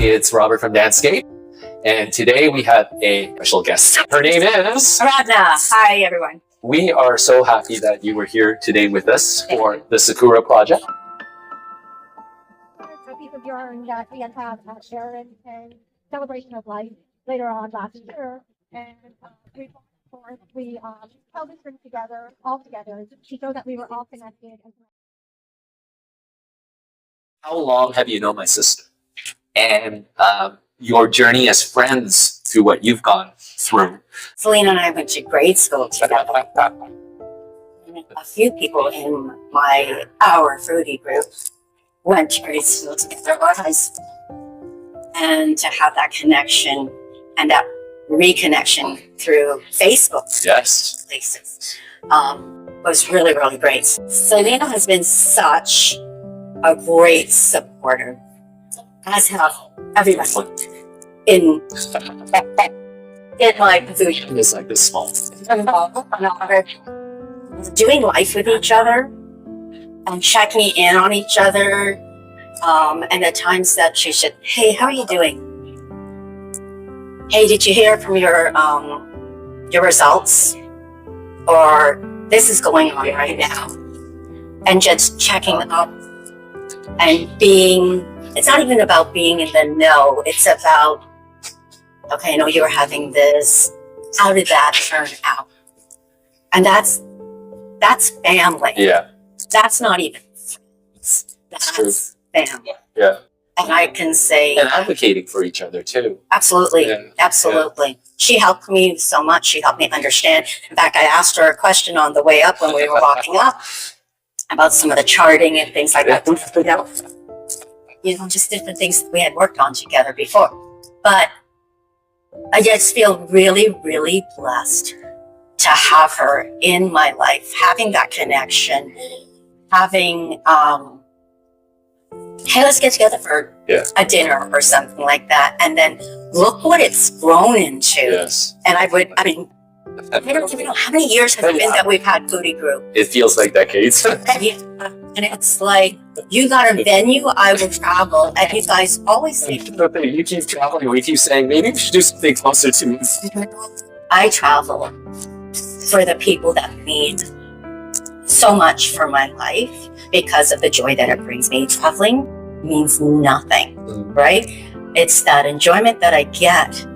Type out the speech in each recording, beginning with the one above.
It's Robert from Dancescape, and today we have a special guest. Her name is Aradhana. Hi, everyone. We are so happy that you were here today with us for the Sakura project. A piece of yarn that we had had at Sharon and Celebration of Life later on last year, and we held this thing together, all together, to show that we were all connected. How long have you known my sister? And your journey as friends through what you've gone through. Selena and I went to grade school together. A few people in our foodie group went to grade school together or high school. And to have that connection and that reconnection through Facebook places was really, really great. Selena has been such a great supporter, as have everyone in my food. It's like this small. Doing life with each other and checking in on each other, and the times that she said, "Hey, how are you doing? Hey, did you hear from your results? Or this is going on right now," and just checking up and being. It's not even about being in the know. It's about, okay, I know you were having this. How did that turn out? And that's family. Yeah. That's not even friends. That's family. Yeah. And I can say... And advocating for each other, too. Absolutely. Yeah. Absolutely. Yeah. She helped me so much. She helped me understand. In fact, I asked her a question on the way up when we were walking up about some of the charting and things like that. Just different things that we had worked on together before. But I just feel really, really blessed to have her in my life, having that connection, having, hey, let's get together for a dinner or something like that. And then look what it's grown into. Yes. And I don't even know how many years has it been that we've had foodie group. It feels like decades. And it's like, you got a venue, I will travel. And you guys always say, you keep traveling, we keep saying, maybe we should do something closer to us. I travel for the people that mean so much for my life because of the joy that it brings me. Traveling means nothing, right? It's that enjoyment that I get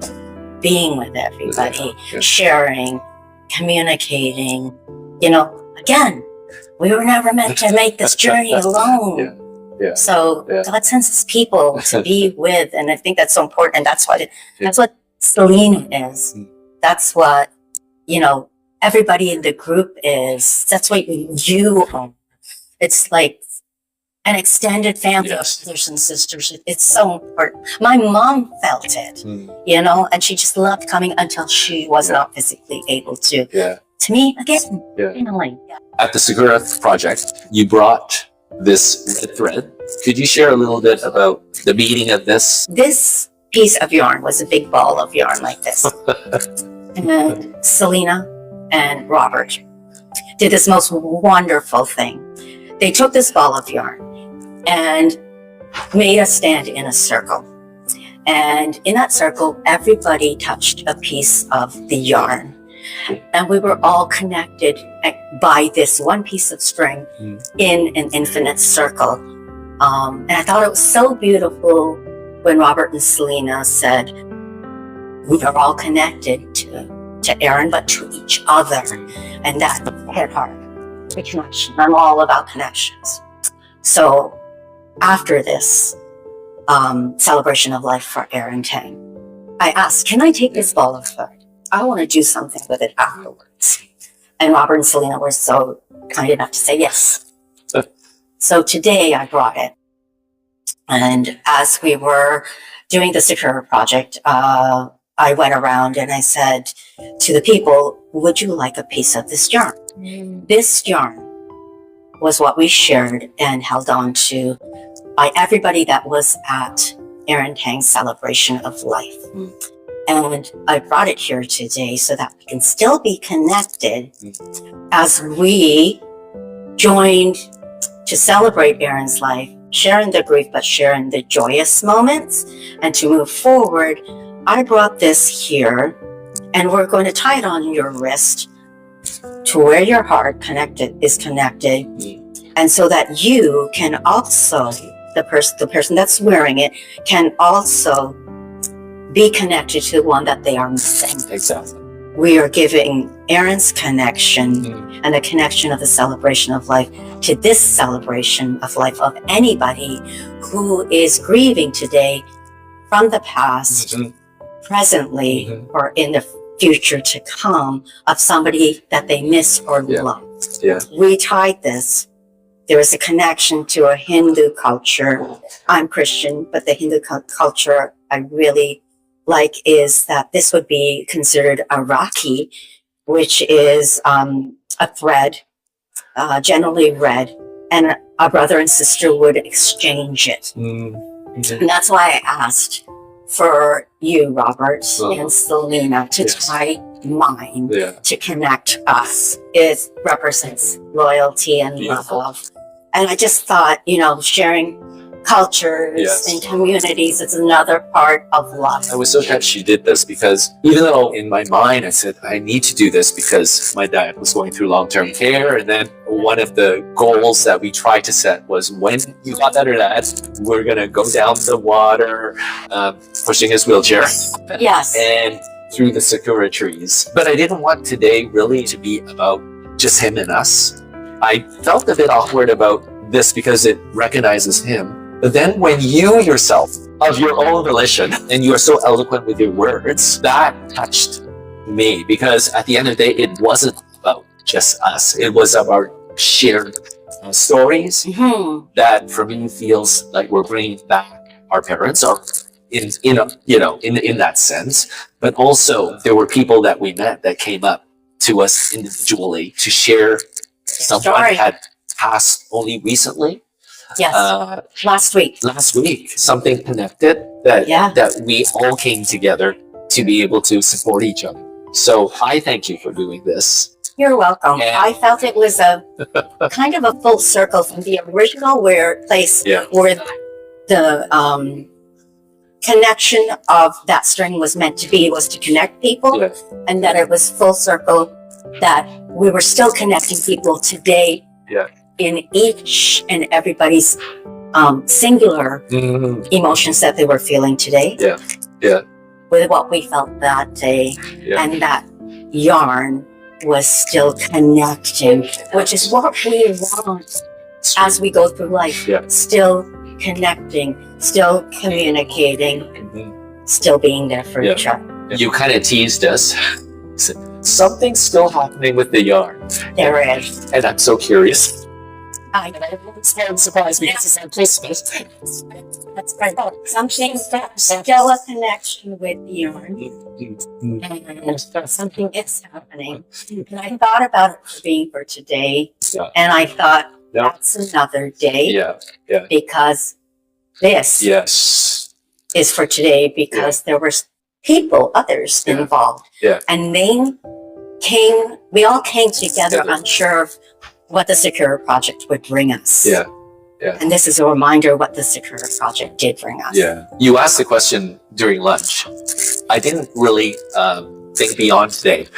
being with everybody, sharing, communicating. Again, we were never meant to make this journey alone. So God sends us people to be with, and I think that's so important. And that's what Selena is. That's what everybody in the group is. That's what you are. It's like an extended family of brothers and sisters. It's so important. My mom felt it, and she just loved coming until she was not physically able to. To me, again, family. At the Sakura project, you brought this red thread. Could you share a little bit about the meaning of this? This piece of yarn was a big ball of yarn like this. And Selena and Robert did this most wonderful thing. They took this ball of yarn and made us stand in a circle. And in that circle, everybody touched a piece of the yarn. And we were all connected by this one piece of string in an infinite circle. And I thought it was so beautiful when Robert and Selena said, we are all connected to Aaron, but to each other. And that hit hard. Connection. I'm all about connections. So after this celebration of life for Aaron Tang, I asked, can I take this ball of thread? I want to do something with it afterwards. And Robert and Selena were so kind enough to say yes. So today I brought it. And as we were doing the Sakura project, I went around and I said to the people, would you like a piece of this yarn? This yarn was what we shared and held on to by everybody that was at Aaron Tang's celebration of life. And I brought it here today so that we can still be connected as we joined to celebrate Aaron's life sharing the grief, but sharing the joyous moments. And to move forward, I brought this here, and we're going to tie it on your wrist to where your heart is connected. And so that you can also, the person that's wearing it, can also be connected to the one that they are missing. Exactly. We are giving Aaron's connection and the connection of the celebration of life to this celebration of life of anybody who is grieving today from the past, presently, or in the future to come, of somebody that they miss or love. Yeah. We tied this. There is a connection to a Hindu culture. I'm Christian, but the Hindu culture I really like is that this would be considered a Rakhi, which is a thread, generally red, and a brother and sister would exchange it. And that's why I asked for you, Robert, and Selena, to tie mine to connect us. It represents loyalty and love. And I just thought, sharing cultures and communities is another part of life. I was so happy she did this, because even though in my mind I said I need to do this because my dad was going through long-term care, and then one of the goals that we tried to set was, when you got better, Dad, we're gonna go down the water, pushing his wheelchair, and through the sakura trees. But I didn't want today really to be about just him and us. I felt a bit awkward about this because it recognizes him. But then when you yourself, of your own volition, and you are so eloquent with your words, that touched me, because at the end of the day, it wasn't about just us. It was about shared stories that for me feels like we're bringing back our parents, or in that sense. But also there were people that we met that came up to us individually to share someone had passed only recently. Last week, something connected that we all came together to be able to support each other. So I thank you for doing this. You're welcome. I felt it was a kind of a full circle from the original place where the connection of that string was meant to be, was to connect people, and that it was full circle, that we were still connecting people today in each and everybody's singular emotions that they were feeling today. With what we felt that day, and that yarn was still connecting, which is what we want as we go through life. Still connecting, still communicating, still being there for each other. You kind of teased us. Something's still happening with the yarn. There is. And I'm so curious. It's very surprised because it's on Christmas. That's right. Something still a connection with the yarn. And something is happening. And I thought about it for today. And I thought, that's another day. Because this is for today, because there were others involved. And we all came together unsure of what the Sakura Project would bring us. And this is a reminder what the Sakura Project did bring us. You asked the question during lunch. I didn't really think beyond today.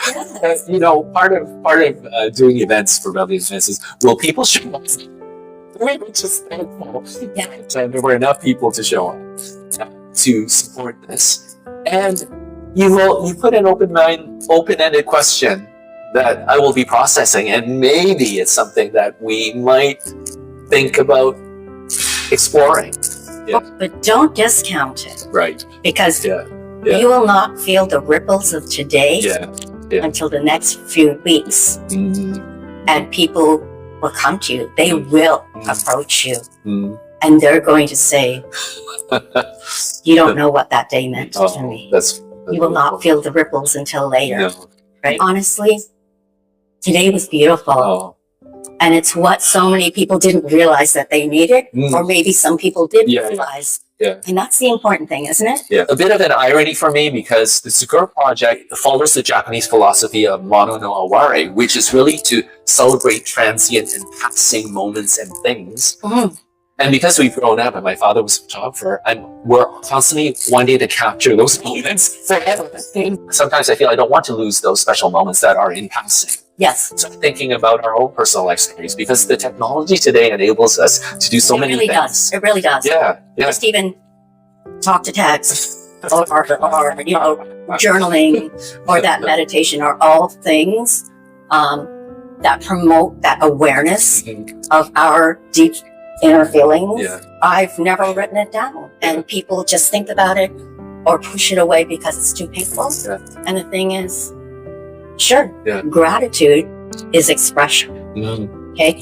Part of doing events for Rebellion Events is, will people show up? We were just thankful. And there were enough people to show up to support this. And you put an open-ended question that I will be processing, and maybe it's something that we might think about exploring. But don't discount it. Right. Because you will not feel the ripples of today until the next few weeks. And people will come to you. They will approach you. And they're going to say, you don't know what that day meant to me. You will not feel the ripples until later. Right? Honestly, today was beautiful. And it's what so many people didn't realize that they needed, or maybe some people did realize. And that's the important thing, isn't it? A bit of an irony for me, because the Sakura Project follows the Japanese philosophy of Mono no Aware, which is really to celebrate transient and passing moments and things. And because we've grown up and my father was a photographer, we're constantly wanting to capture those moments forever. Sometimes I feel I don't want to lose those special moments that are in passing. Yes. So I'm thinking about our own personal life stories because the technology today enables us to do so many really things. Does. It really does. Yeah. Just even talk to text or journaling or that meditation are all things that promote that awareness of our deep inner feelings. Yeah. I've never written it down, and people just think about it or push it away because it's too painful. Yeah. And the thing is, sure, Yeah. gratitude is expression. Okay?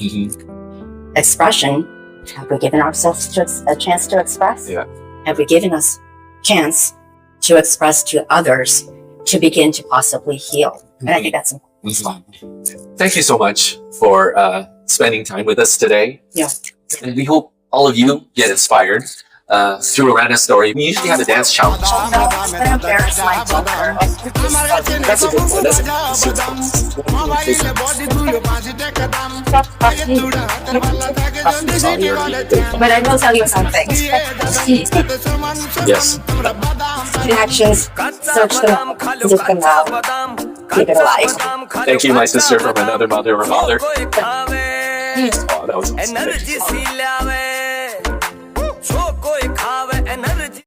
Expression. Have we given ourselves a chance to express? Yeah. Have we given us chance to express to others to begin to possibly heal? And I think that's important. Thank you so much for spending time with us today. Yeah. And we hope all of you get inspired through Aradhana's story. We usually have a dance challenge. I embarrass my daughter. That's a good one. That's a good one. But I will tell you something. Yes. Connections, search them out, seek them out, keep it alive. Thank you, my sister, from another mother or father. Oh, that was